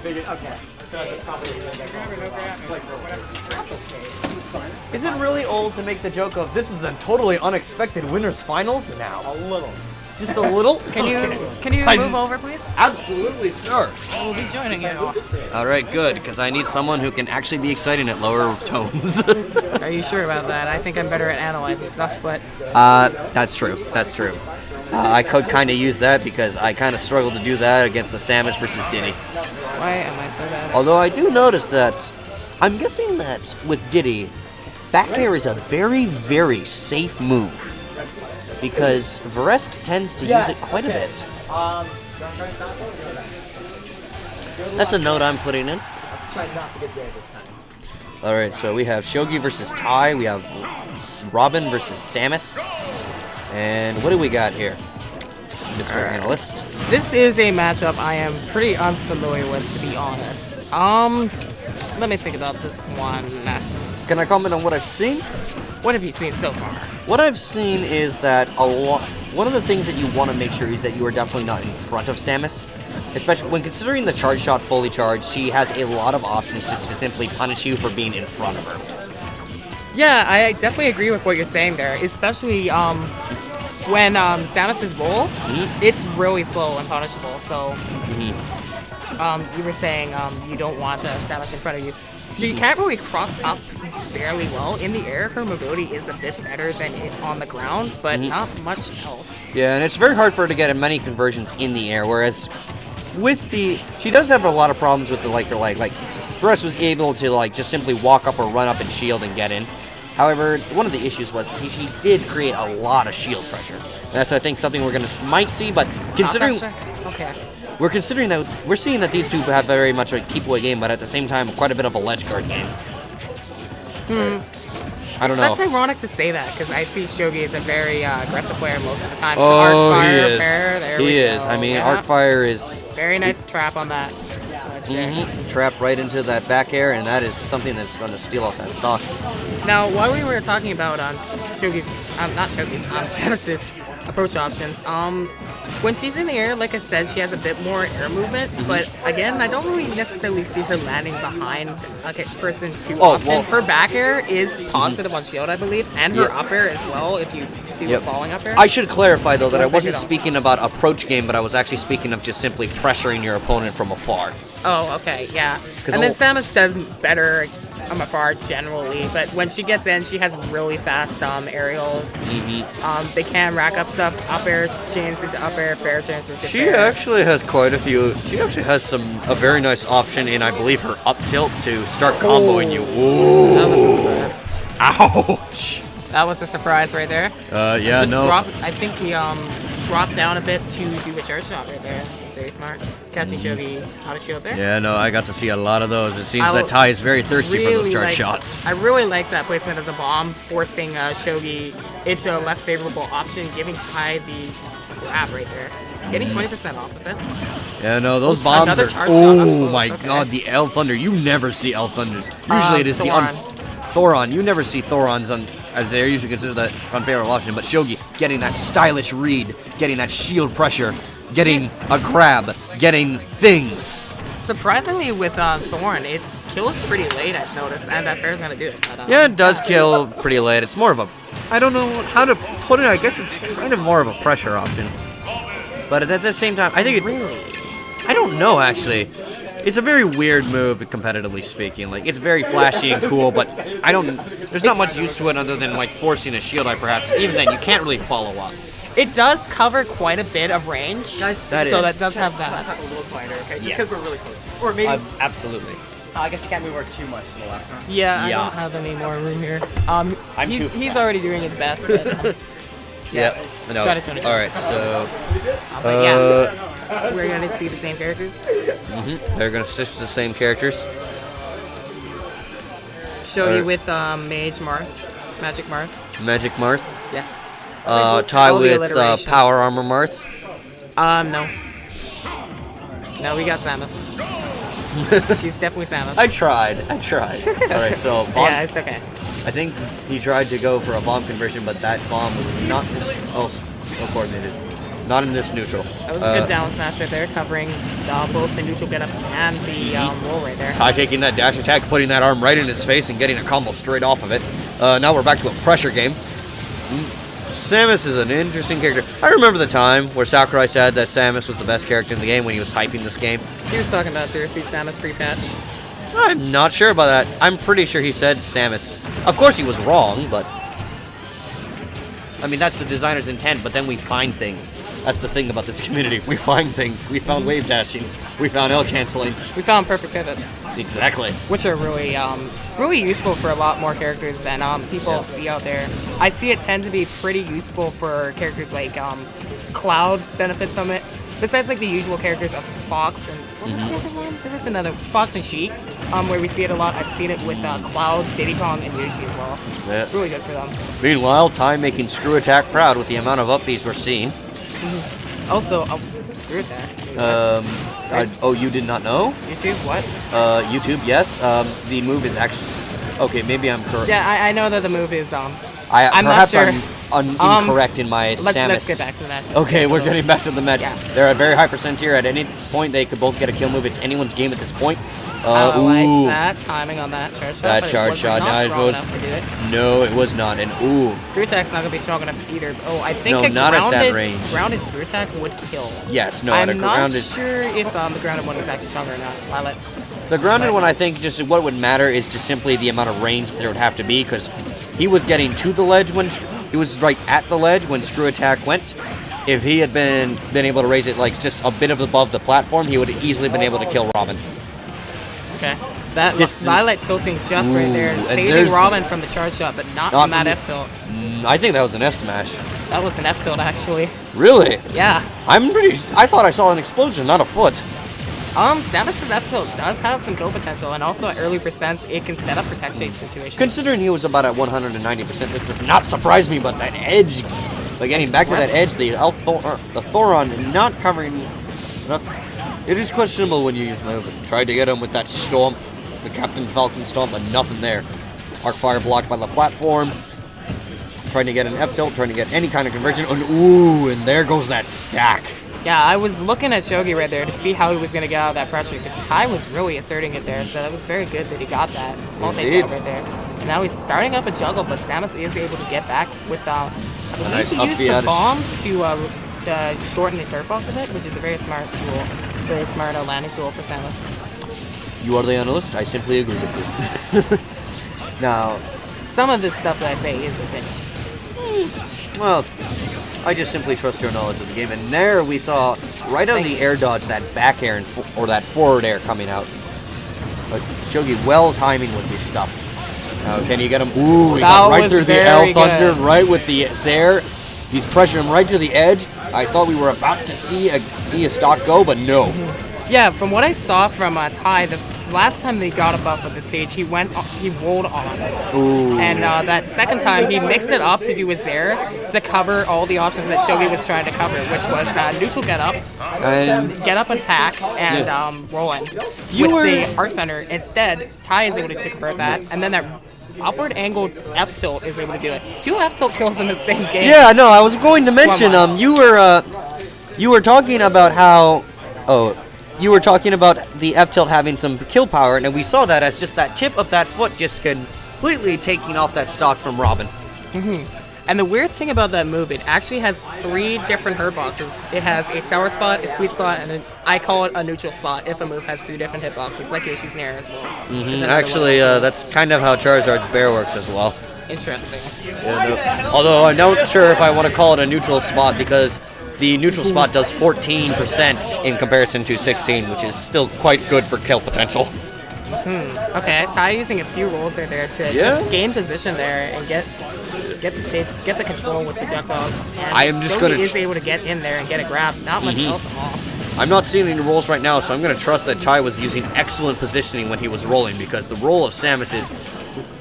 Okay. Is it really old to make the joke of this is a totally unexpected winners finals now? A little. Just a little? Can you move over, please? Absolutely, sir. We'll be joining you. All right, good, because I need someone who can actually be exciting at lower tones. Are you sure about that? I think I'm better at analyzing stuff, but... That's true. That's true. I could kind of use that because I kind of struggled to do that against the Samus versus Diddy. Why am I so bad at Although I do notice that, I'm guessing that with Diddy, back air is a very, very safe move. Because Varest tends to use it quite a bit. That's a note I'm putting in. Let's try not to get dead this time. Alright, so we have Shoghi versus Tai, we have Robin versus Samus. And what do we got here? Mr. Analyst. This is a matchup I am pretty unfamiliar with, to be honest. Let me think about this one. Can I comment on what I've seen? What have you seen so far? What I've seen is that one of the things that you want to make sure is that you are definitely not in front of Samus. Especially when considering the charge shot fully charged, she has a lot of options just to simply punish you for being in front of her. Yeah, I definitely agree with what you're saying there, especially when Samus is roll, it's really slow and punishable, so you were saying you don't want Samus in front of you. So you can't really cross up fairly well. In the air, her mobility is a bit better than it on the ground, but not much else. Yeah, and it's very hard for her to get many conversions in the air, whereas with she does have a lot of problems with her leg. Like, Varest was able to just simply walk up or run up and shield and get in. However, one of the issues was she did create a lot of shield pressure. And that's, I think, something we're might see, but considering... Okay. We're seeing that these two have very much a keep away game, but at the same time, quite a bit of a ledge guard game. I don't know. That's ironic to say that, because I see Shoghi as a very aggressive player most of the time. Oh, Arc he Fire is. Pair, there he we is. go. I mean, Yeah. Arc Fire is... Very nice trap on that. Trapped right into that back air, and that is something that's going to steal off that stock. Now, while we were talking about Samus's approach options, when she's in the air, like I said, she has a bit more air movement, but again, I don't really necessarily see her landing behind a person too often. Well, her back air is positive on shield, I believe, and her up air as well, if you do a falling up air. I should clarify, though, that I wasn't don't. speaking about approach game, but I was actually speaking of just simply pressuring your opponent from afar. Oh, okay, yeah. And then Samus does better from afar generally, but when she gets in, she has really fast aerials. They can rack up stuff, up air chains into up air, fair chains into She fair. actually has quite a few. She actually has a very nice option in, I believe, her up tilt to start comboing you. Ooh. That was a surprise. Ouch. That was a surprise right there. Yeah, I think he dropped down a bit to do a charge shot right there. It's very smart. Catching Shoghi out of shield there. Yeah, no, I got to see a lot of those. It seems that Tai is very thirsty for those charge shots. I really like that placement of the bomb, forcing Shoghi into a less favorable option, giving Tai the grab right there. Getting 20% off of it. Yeah, no, those bombs another are... charge shot up Oh close, my okay. god, the L Thunder. You never see L Thunders. Usually it is Thoron. You never see Thorons as they're usually considered that unfavorable option, but Shoghi getting that stylish read, getting that shield pressure, getting a grab, getting things. Surprisingly, with Thorn, it kills pretty late, I've noticed, and that fair's gonna do it. But, Yeah, it does kill pretty late. It's more of a... I don't know how to put it. I guess it's kind of more of a pressure option. But at the same time, I think I don't know, actually. It's a very weird move, competitively speaking. Like, it's very flashy and cool, but there's not much use to it other than, forcing a shield eye, perhaps. Even then, you can't really follow up. It does cover quite a bit of range, Guys, that does have that. A little quieter, okay? Just because we're really close. Or maybe... Absolutely. I guess you can't move her too much to the left, huh? Yeah, I Yeah. don't have any more room here. He's too already doing his best. But, Yeah. No. Try to tone it All down. right, so... but yeah, we're gonna see the same characters. They're going to stick with the same characters. Shoghi with Mage Marth, Magic Marth. Magic Marth. Yes. Tai all the with alliteration. Power Armor Marth. No. No, we got Samus. She's definitely Samus. I tried. All right, so bomb, Yeah, it's okay. I think he tried to go for a bomb conversion, but that bomb was not well coordinated. Not in this neutral. That was a good down smash right there, covering both the neutral get up and the roll right there. Tai taking that dash attack, putting that arm right in his face and getting a combo straight off of it. Now we're back to a pressure game. Samus is an interesting character. I remember the time where Sakurai said that Samus was the best character in the game when he was hyping this game. He was talking about seriously Samus pre-patch. I'm not sure about that. I'm pretty sure he said Samus. Of course he was wrong, but... I mean, that's the designer's intent, but then we find things. That's the thing about this community. We find things. We found wave dashing. We found L canceling. We found perfect pivots. Exactly. Which are really, really useful for a lot more characters than people see out there. I see it tend to be pretty useful for characters like Cloud benefits from it. Besides like the usual characters of Fox and what was the other one? There was another Fox and Sheik, where we see it a lot. I've seen it with Cloud, Diddy Kong, and Yoshi as well. Yeah. Really good for them. Meanwhile, Tai making Screw Attack proud with the amount of upbeats we're seeing. Also, Screw Attack. Oh, you did not know? YouTube, what? YouTube, yes. The move is actually... Okay, maybe I'm correct. Yeah, I know that the move is... I'm perhaps not sure. I'm incorrect in my Samus. Let's get back to the match. Okay, we're getting back to the match. Yeah. There are very high percents here. At any point, they could both get a kill move. It's anyone's game at this point. I like that timing on that charge shot. That charge shot. Not strong enough to do it. No, it was not. And ooh. Screw attack's not gonna be strong enough either. Oh, I think no, a not at that range. grounded screw attack would kill. Yes, no, I'm at a grounded. not sure if the grounded one is actually stronger or not. Violet. The grounded one, I think, just what would matter is just simply the amount of range there would have to be, because he was getting to the ledge when he was right at the ledge when screw attack went. If he had been able to raise it like just a bit above the platform, he would have easily been able to kill Robin. Okay. That Violet tilting just right there, saving Robin from the charge shot, but not from that F tilt. I think that was an F smash. That was an F tilt actually. Really? Yeah. I thought I saw an explosion, not a foot. Samus's F tilt does have some kill potential, and also at early percents, it can set up protect shade situations. Considering he was about at 190%, this does not surprise me, but that edge, like getting back to that edge, the Thoron not covering enough. It is questionable when you use move. Tried to get him with that stomp, the Captain Falcon stomp, but nothing there. Arc fire blocked by the platform. Trying to get an F tilt, trying to get any kind of conversion. Ooh, and there goes that stack. Yeah, I was looking at Shoghi right there to see how he was going to get out of that pressure, because Tai was really asserting it there, so that was very good that he got that multi-jab right there. And now he's starting up a juggle, but Samus is able to get back with, I believe nice he used the bomb to shorten his surfbox a bit, which is a very smart tool, very smart landing tool for Samus. You are the analyst, I simply agree with you. Now, some of this stuff that I say is opinion. Well, I just simply trust your knowledge of the game. And there we saw, right on the air dodge, that back air or that forward air coming out. But Shoghi well timing with this stuff. Now, can you get him? Ooh, he got right through the L Thunder, right with the Zair. He's pressuring him right to the edge. I thought we were about to see a stock go, but no. Yeah, from what I saw from Tai, the last time they got a buff with the stage, he rolled on it. Ooh. And that second time, he mixed it up to do a Zair to cover all the options that Shoghi was trying to cover, which was neutral get up, get up attack, and roll in. With the Arc Thunder, instead, Tai is able to convert that, and then that upward angled F tilt is able to do it. 2 F tilt kills in the same game. Yeah, no, I was going to mention, you were talking about how, you were talking about the F tilt having some kill power, and we saw that as just that tip of that foot just completely taking off that stock from Robin. And the weird thing about that move, it actually has 3 different hitboxes. It has a sour spot, a sweet spot, and I call it a neutral spot if a move has 3 different hitboxes, like Yoshi's Nair as well. Actually, that's kind of how Charizard's Bear works as well. Interesting. Yeah, although I'm not sure if I want to call it a neutral spot, because the neutral spot does 14% in comparison to 16, which is still quite good for kill potential. Okay, Tai using a few rolls right there to just gain position there and get the stage, get the control with projectiles. And I am just Shoghi is able to get in there and get a grab. Not much else off. I'm not seeing any rolls right now, so I'm going to trust that Tai was using excellent positioning when he was rolling, because the roll of Samus is...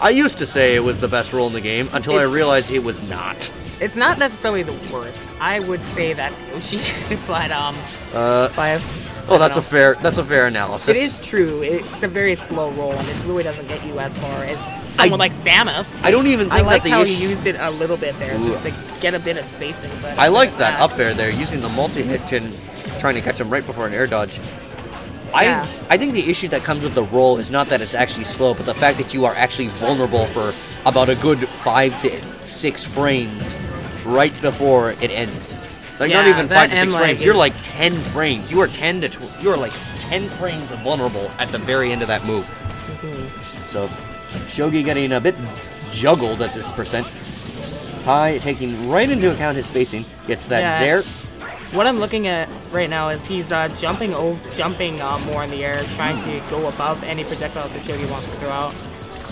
I used to say it was the best roll in the game until I realized it was not. It's not necessarily the worst. I would say that's Yoshi, but bias. Oh, that's a fair analysis. It is true. It's a very slow roll, and it really doesn't get you as far as someone like Samus. I don't even think I like that how he used it a little bit there, just to get a bit of spacing. But I like that up air there, using the multi-hit and trying to catch him right before an air dodge. Yeah. I think the issue that comes with the roll is not that it's actually slow, but the fact that you are actually vulnerable for about a good 5 to 6 frames right before it ends. Like not even 5 to 6 frames. You're like 10 frames. You are like 10 frames vulnerable at the very end of that move. So Shoghi getting a bit juggled at this percent. Pi taking right into account his spacing, gets that Zair. What I'm looking at right now is he's jumping more in the air, trying to go above any projectiles that Shoghi wants to throw out.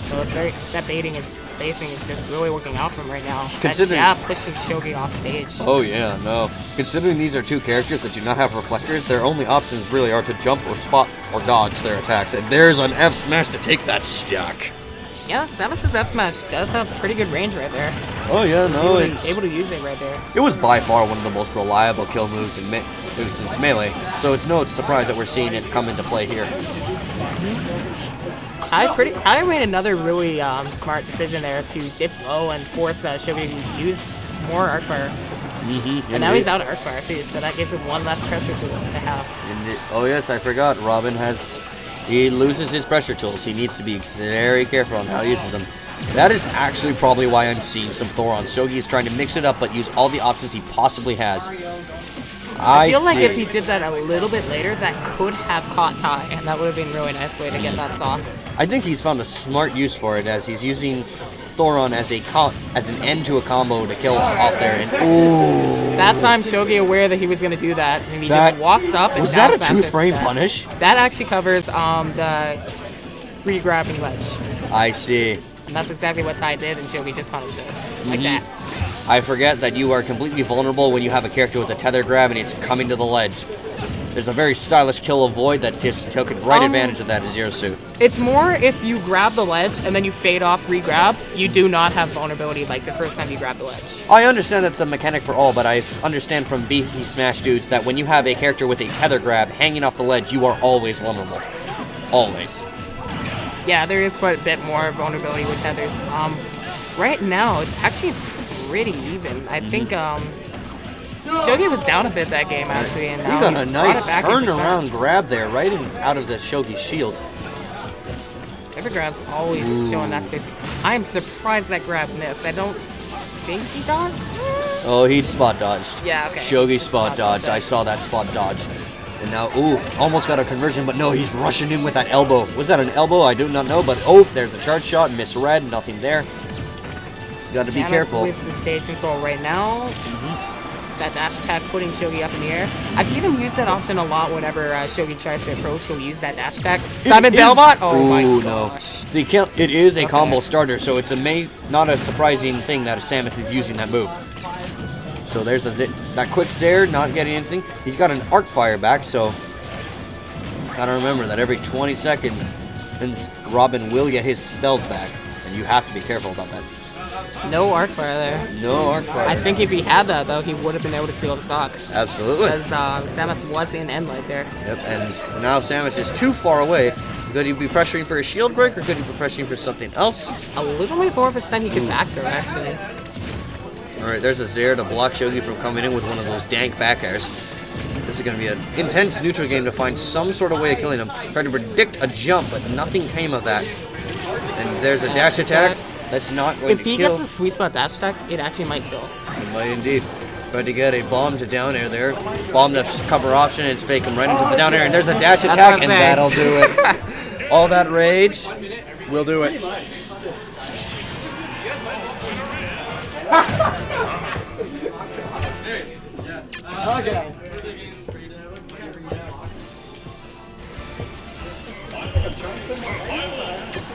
So it's that baiting is spacing is just really working out for him right now. That jab pushing Shoghi off stage. Oh yeah, no. Considering these are two characters that do not have reflectors, their only options really are to jump or spot or dodge their attacks. And there's an F smash to take that stack. Yeah, Samus's F smash does have pretty good range right there. Oh yeah, no. Able to use it right there. It was by far one of the most reliable kill moves since Melee, so it's no surprise that we're seeing it come into play here. Ty made another really smart decision there to dip low and force Shoghi to use more arc fire. And now he's out of arc fire too, so that gives him one less pressure tool to have. Oh yes, I forgot. Robin he loses his pressure tools. He needs to be very careful on how he uses them. That is actually probably why I'm seeing some Thoron. Shoghi is trying to mix it up, but use all the options he possibly has. I feel like if he did that a little bit later, that could have caught Ty, and that would have been a really nice way to get that stock. I think he's found a smart use for it, as he's using Thoron as an end to a combo to kill off there. And ooh. That time, Shoghi aware that he was going to do that, and he just walks up and was that a smashes 2-frame punish? That actually covers the re-grabbing ledge. I see. And that's exactly what Ty did, and Shoghi just punished it. Like that. I forget that you are completely vulnerable when you have a character with a tether grab and it's coming to the ledge. There's a very stylish kill avoid that just took right advantage of that Zero Suit. It's more if you grab the ledge and then you fade off re-grab, you do not have vulnerability like the first time you grab the ledge. I understand that's the mechanic for all, but I understand from BC Smash dudes that when you have a character with a tether grab hanging off the ledge, you are always vulnerable. Always. Yeah, there is quite a bit more vulnerability with tethers. Right now, it's actually pretty even. I think Shoghi was down a bit that game actually, and now he got a nice turnaround grab there, right out of the Shoghi shield. Every grab's always showing that space. I am surprised that grab missed. I don't think he dodged. Oh, he spot dodged. Yeah, okay. Shoghi spot dodged. I saw that spot dodge. And now, almost got a conversion, but no, he's rushing in with that elbow. Was that an elbow? I do not know, but there's a charge shot, misread, nothing there. Got to be careful. With the stage control right now. That dash attack putting Shoghi up in the air. I've seen him use that option a lot whenever Shoghi tries to approach. He'll use that dash attack. Simon Belmont? Oh my gosh. No. It is a combo starter, so it's not a surprising thing that Samus is using that move. So there's that quick Zair, not getting anything. He's got an arc fire back, so gotta remember that every 20 seconds, Robin will get his spells back, and you have to be careful about that. No arc fire there. No arc fire. I think if he had that, though, he would have been able to steal the stock. Absolutely. Because Samus was in end light there. Yep, and now Samus is too far away. Could he be pressuring for a shield break, or could he be pressuring for something else? A little bit more percent he could back throw, actually. Alright, there's a Zair to block Shoghi from coming in with one of those dank back airs. This is going to be an intense neutral game to find some sort of way of killing him. Tried to predict a jump, but nothing came of that. And there's a dash attack. That's not going to kill. If he gets a sweet spot dash attack, it actually might kill. It might indeed. Tried to get a bomb to down air there. Bomb to cover option, and it's fake him right into the down air. And there's a dash attack, and that'll do it. All that rage will do it. Okay.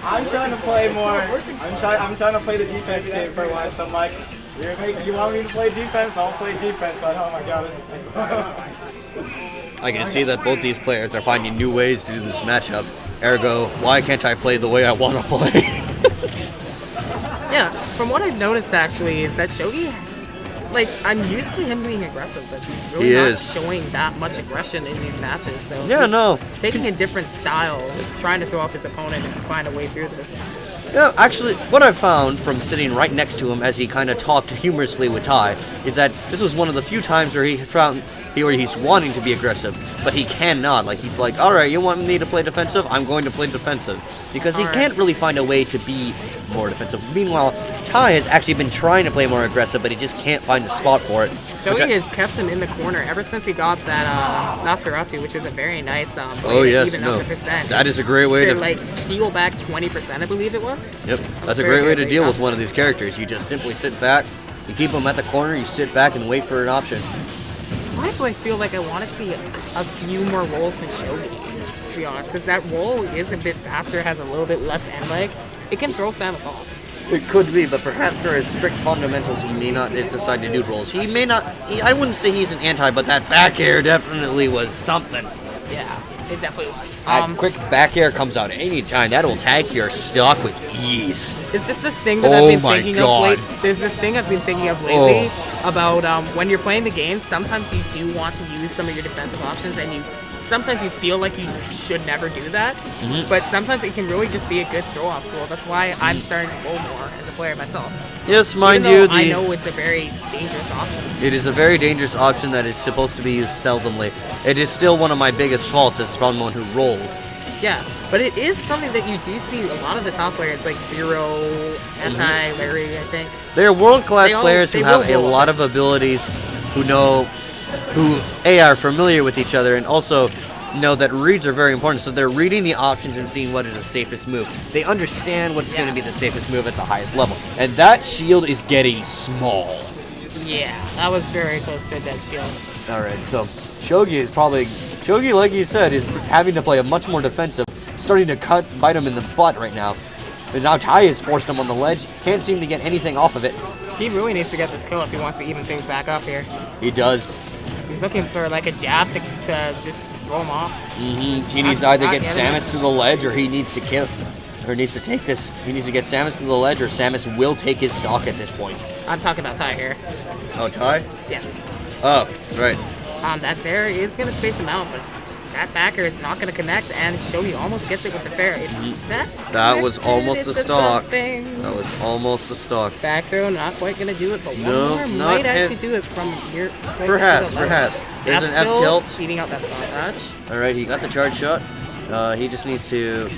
I'm trying to play more. I'm trying to play the defense game for once. So I'm like, you want me to play defense? I'll play defense. But oh my god, this is I can see that both these players are finding new ways to do this matchup. Ergo, why can't I play the way I want to play? Yeah, from what I've noticed actually is that Shoghi, like, I'm used to him being aggressive, but he's really not showing that much aggression in these matches. So yeah, no. Taking a different style, just trying to throw off his opponent and find a way through this. Yeah, actually, what I've found from sitting right next to him as he kind of talked humorously with Ty is that this was one of the few times where he's wanting to be aggressive, but he cannot. Like, he's like, all right, you want me to play defensive? I'm going to play defensive. Because he can't really find a way to be more defensive. Meanwhile, Ty has actually been trying to play more aggressive, but he just can't find the spot for it. Shoghi has kept him in the corner ever since he got that Nosferatu, which is a very nice oh, yes, even up the percent. That is a great way to like heal back 20%, I believe it was. Yep, that's a great way to deal with one of these characters. You just simply sit back, you keep them at the corner, you sit back and wait for an option. Why do I feel like I want to see a few more rolls from Shoghi, to be honest? Because that roll is a bit faster, has a little bit less end leg. It can throw Samus off. It could be, but perhaps for his strict fundamentals, he may not decide to do rolls. He may not, I wouldn't say he's an anti, but that back air definitely was something. Yeah, it definitely was. That quick back air comes out anytime. That'll tag your stock with ease. It's just this thing that I've been thinking of lately. There's this thing I've been thinking of lately about when you're playing the game, sometimes you do want to use some of your defensive options, and sometimes you feel like you should never do that, but sometimes it can really just be a good throw-off tool. That's why I'm starting to roll more as a player myself. Yes, mind Even though you, I know it's a very dangerous option. It is a very dangerous option that is supposed to be used seldomly. It is still one of my biggest faults as someone who rolls. Yeah, but it is something that you do see a lot of the top players, like Zero, SI, Larry, I think. They're world-class players who have a lot of abilities, who are familiar with each other, and also know that reads are very important. So they're reading the options and seeing what is the safest move. They understand what's going to be the safest move at the highest level. And that shield is getting small. Yeah, that was very close to a dead shield. All right, so Shoghi, like you said, is having to play a much more defensive, starting to bite him in the butt right now. But now Ty has forced him on the ledge. Can't seem to get anything off of it. He really needs to get this kill if he wants to even things back up here. He does. He's looking for like a jab to just throw him off. He needs to either get Samus to the ledge, or he needs to kill, or needs to take this. He needs to get Samus to the ledge, or Samus will take his stock at this point. I'm talking about Ty here. Oh, Ty? Yes. Oh, right. That Zera is going to space him out, but that backer is not going to connect, and Shoghi almost gets it with the fair. That was almost a stock. That was almost a stock. Back throw, not quite going to do it, but no, one more might actually do it from here. Perhaps. There's an F tilt. Beating out that spot touch. All right, he got the charge shot. He just needs to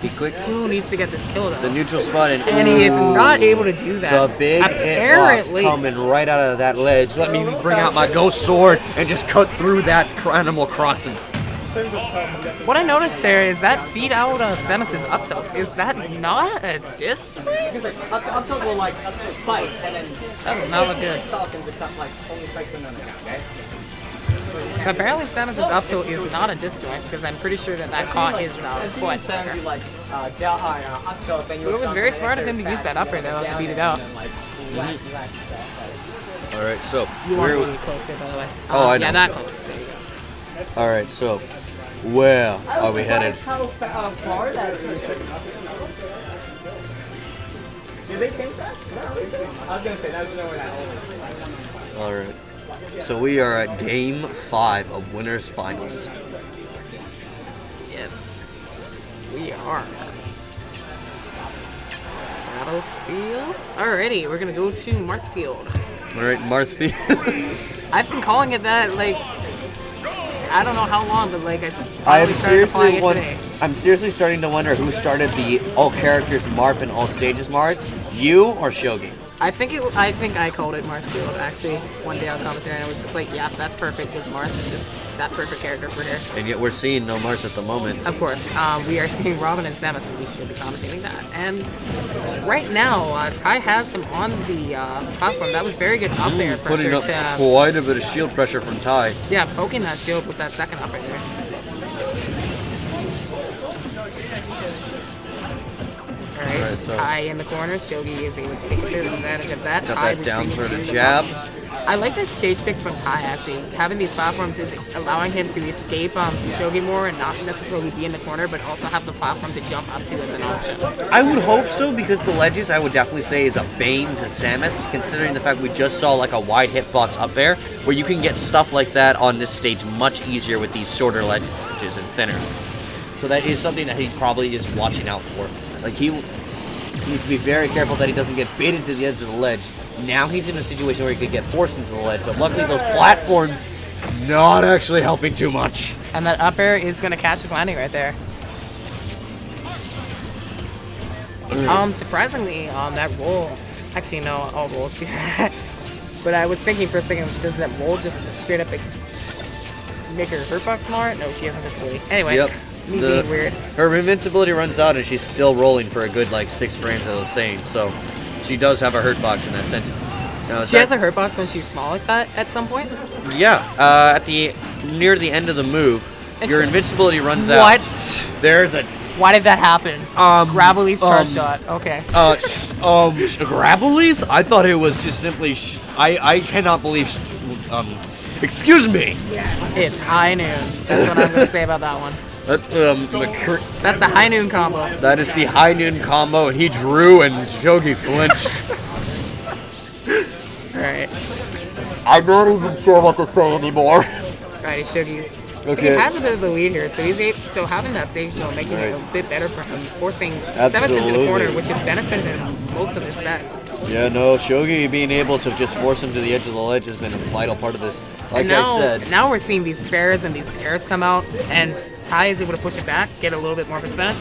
be quick. Still needs to get this kill though. The neutral spot, and he is not able to do that. The big hitbox coming right out of that ledge. Let me bring out my ghost sword and just cut through that Animal Crossing. What I noticed there is that beat out Samus' up tilt. Is that not a district? Because up tilt will like spike and then that does not look good. Falcons except like only spikes when they're on the ground, okay? So apparently Samus' up tilt is not a disjoint because I'm pretty sure that caught his foot. It was very smart of him to use that upper though to beat it out. All right, so you want really close there, by the way. Oh, I know. Yeah, that close. There you go. All right, so where are we headed? Did they change that? No, I was gonna say that was nowhere that was. All right. So we are at Game 5 of Winners Finals. Yes, we are. Battlefield. Alrighty, we're gonna go to Marthfield. All right, Marthfield. I've been calling it that like I don't know how long, but like I'm seriously starting to wonder who started the all characters Marth and all stages Marth. You or Shoghi? I think I called it Marthfield actually one day on commentary, and I was just like, yeah, that's perfect because Marth is just that perfect character for here. And yet we're seeing no Marth at the moment. Of course, we are seeing Robin and Samus, and we should be commentating that. And right now, Ty has him on the platform. That was very good up there pressure. Putting up quite a bit of shield pressure from Ty. Yeah, poking that shield with that second up right there. Alright, so Ty in the corner. Shoghi is able to take a bit of advantage of that. Got that down for the jab. I like this stage pick from Ty, actually. Having these platforms is allowing him to escape Shoghi more and not necessarily be in the corner, but also have the platform to jump up to as an option. I would hope so, because the ledges, I would definitely say, is a bane to Samus, considering the fact we just saw like a wide hitbox up there, where you can get stuff like that on this stage much easier with these shorter ledges and thinner. So that is something that he probably is watching out for. Like He needs to be very careful that he doesn't get baited to the edge of the ledge. Now he's in a situation where he could get forced into the ledge, but luckily those platforms not actually helping too much. And that up air is going to catch his landing right there. Surprisingly, that roll, actually no, all rolls. But I was thinking for a second, does that roll just straight up make her hurtbox smart? No, she has invincibility. Anyway, me being weird. Her invincibility runs out and she's still rolling for a good like 6 frames, as I was saying, so she does have a hurtbox in that sense. Now, she has a hurtbox when she's small like that at some point? Yeah, near the end of the move, your invincibility runs out. What? There's a... Why did that happen? Gravelly's charge shot. Okay. Gravelly's? I thought it was just simply... I cannot believe... excuse me! It's high noon. That's what I'm going to say about that one. That's That's the high noon combo. That is the high noon combo, and he drew and Shoghi flinched. Alright. I'm not even sure what to say anymore. Alright, Shoghi's. Okay. He has a bit of the lead here, so so having that stage note making it a bit better for him, forcing Samus into the corner, which has benefited him most of this set. Yeah, no, Shoghi being able to just force him to the edge of the ledge has been a vital part of this. Like I said, now we're seeing these fairs and these airs come out, and Ty is able to push it back, get a little bit more percent,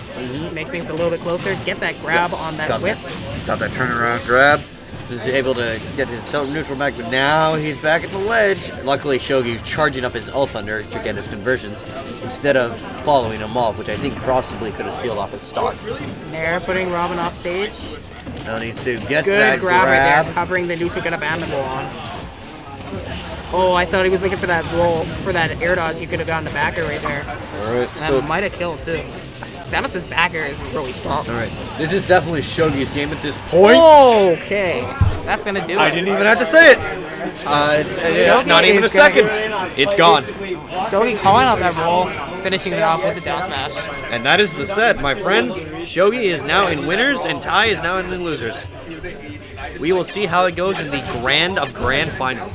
make things a little bit closer, get that grab on that whip. Got that turnaround grab. Is able to get his neutral back, but now he's back at the ledge. Luckily, Shoghi charging up his L Thunder to get his conversions instead of following him off, which I think possibly could have sealed off his stock. Nair putting Robin off stage. Now needs to get Good that grab right there, covering the neutral, gonna ban the roll on. Oh, I thought he was looking for that roll, for that air dodge. He could have gotten the backer right there. Alright, that might have killed too. Samus's backer is really strong. Alright, this is definitely Shoghi's game at this point. Okay, that's gonna do it. I didn't even have to say it. It's not even a second. It's gone. Shoghi calling out that roll, finishing it off with a down smash. And that is the set, my friends. Shoghi is now in winners, and Ty is now in losers. We will see how it goes in the Grand of Grand Finals.